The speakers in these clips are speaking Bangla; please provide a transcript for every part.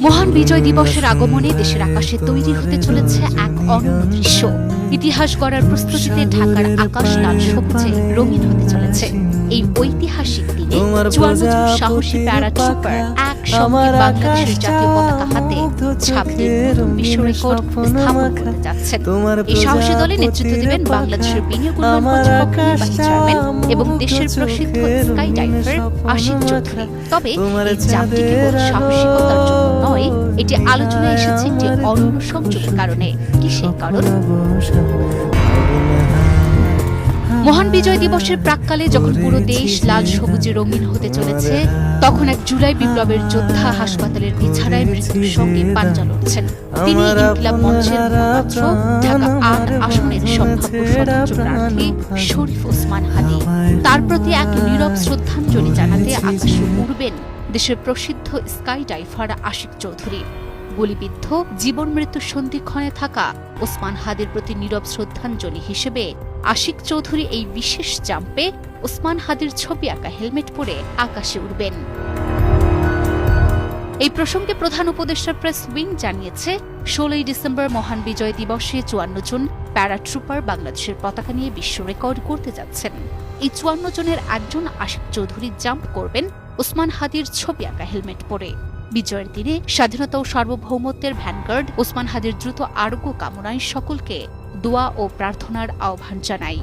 মহান বিজয় দিবসের আগমনে দেশের আকাশে তৈরি হতে চলেছে এক অনন্য দৃশ্য। ইতিহাস গড়ার প্রস্তুতিতে ঢাকার আকাশ লাল সবুজে রঙিন হতে চলেছে। এই ঐতিহাসিক দিনে ৫৪ জন সাহসী প্যারাট্রুপার একসঙ্গে বাংলাদেশের জাতীয় পতাকা হাতে ২৬ নতুন বিশ্ব রেকর্ড স্থাপন করতে যাচ্ছেন। এই সাহসী দলে নেতৃত্ব দেবেন বাংলাদেশের বিনিয়োগ উন্নয়ন কর্তৃপক্ষ নির্বাহী চেয়ারম্যান এবং দেশের প্রসিদ্ধ স্কাই ডাইভার আশিক চৌধুরী। তবে এই জামটি কেবল সাহসিকতার জন্য নয়, এটি আলোচনায় এসেছে একটি অনন্য সংযোগের কারণে। কি সেই কারণ? মহান বিজয় দিবসের প্রাক্কালে যখন পুরো দেশ লাল সবুজে রঙিন হতে চলেছে, তখন এক জুলাই বিপ্লবের যোদ্ধা হাসপাতালের বিছানায় মৃত্যুর সঙ্গে পাঞ্জা লড়ছেন। তিনি ইনকিলাব মঞ্চের মুখপাত্র, ঢাকা ৮ আসনের সম্ভাব্য স্বতন্ত্র প্রার্থী শরীফ ওসমান হাদী। তার প্রতি এক নীরব শ্রদ্ধাঞ্জলি জানাতে আকাশে উড়বেন দেশের প্রসিদ্ধ স্কাই ডাইভার আশিক চৌধুরী। গুলিবিদ্ধ জীবন মৃত্যুর সন্ধিক্ষণে থাকা ওসমান হাদীর প্রতি নীরব শ্রদ্ধাঞ্জলি হিসেবে আশিক চৌধুরী এই বিশেষ জাম্পে ওসমান হাদীর ছবি আঁকা হেলমেট পরে আকাশে উড়বেন। এই প্রসঙ্গে প্রধান উপদেষ্টা প্রেস উইং জানিয়েছে, ১৬ই ডিসেম্বর মহান বিজয় দিবসে ৫৪ জন প্যারাট্রুপার বাংলাদেশের পতাকা নিয়ে বিশ্ব রেকর্ড করতে যাচ্ছেন। এই ৫৪ জনের একজন আশিক চৌধুরী জাম্প করবেন ওসমান হাদীর ছবি আঁকা হেলমেট পরে। বিজয়ের দিনে স্বাধীনতা ও সার্বভৌমত্বের ভ্যানগার্ড ওসমান হাদীর দ্রুত আরোগ্য কামনায় সকলকে দোয়া ও প্রার্থনার আহ্বান জানাই।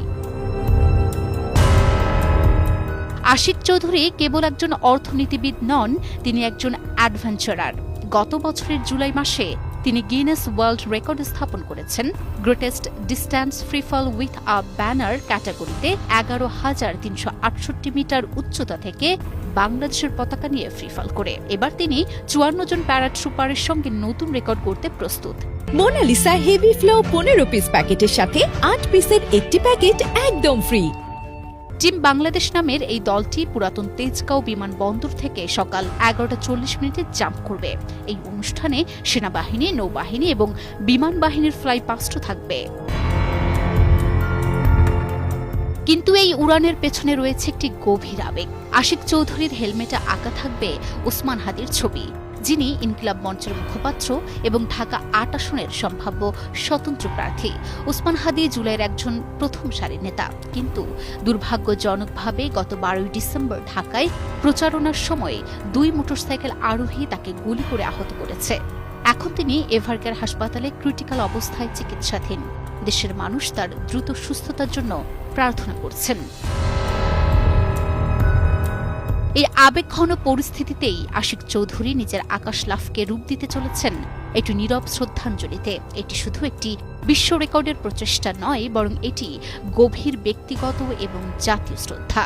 আশিক চৌধুরী কেবল একজন অর্থনীতিবিদ নন, তিনি একজন অ্যাডভেঞ্চারার। গত বছরের জুলাই মাসে তিনি গিনেস ওয়ার্ল্ড রেকর্ড স্থাপন করেছেন। Greatest distance freefall with a banner ক্যাটাগরিতে ১১,৩৬৮ মিটার উচ্চতা থেকে বাংলাদেশের পতাকা নিয়ে ফ্রিফল করে এবার তিনি ৫৪ জন প্যারাট্রুপারের সঙ্গে নতুন রেকর্ড করতে প্রস্তুত। মোনালিসা হেভি ফ্লো ১৫ পিস প্যাকেটের সাথে ৮ পিসের একটি প্যাকেট একদম ফ্রি। টিম বাংলাদেশ নামের এই দলটি পুরাতন তেজগাঁও বিমানবন্দর থেকে সকাল ১১:৪০ জাম্প করবে। এই অনুষ্ঠানে সেনাবাহিনী, নৌবাহিনী এবং বিমান বাহিনীর ফ্লাই পাস্টও থাকবে। কিন্তু এই উড়ানের পেছনে রয়েছে একটি গভীর আবেগ। আশিক চৌধুরীর হেলমেটে আঁকা থাকবে ওসমান হাদীর ছবি, যিনি ইনকিলাব মঞ্চের মুখপাত্র এবং ঢাকা ৮ আসনের সম্ভাব্য স্বতন্ত্র প্রার্থী। ওসমান হাদী জুলাইয়ের একজন প্রথম সারির নেতা, কিন্তু দুর্ভাগ্যজনকভাবে গত ১২ই ডিসেম্বর ঢাকায় প্রচারণার সময় ২ মোটরসাইকেল আরোহী তাকে গুলি করে আহত করেছে। এখন তিনি এভারকেয়ার হাসপাতালে ক্রিটিক্যাল অবস্থায় চিকিৎসাধীন। দেশের মানুষ তার দ্রুত সুস্থতার জন্য প্রার্থনা করছেন। এই আবেগঘন পরিস্থিতিতেই আশিক চৌধুরী নিজের আকাশ লাফকে রূপ দিতে চলেছেন একটি নীরব শ্রদ্ধাঞ্জলিতে। এটি শুধু একটি বিশ্ব রেকর্ডের প্রচেষ্টা নয়, বরং এটি গভীর ব্যক্তিগত এবং জাতীয় শ্রদ্ধা।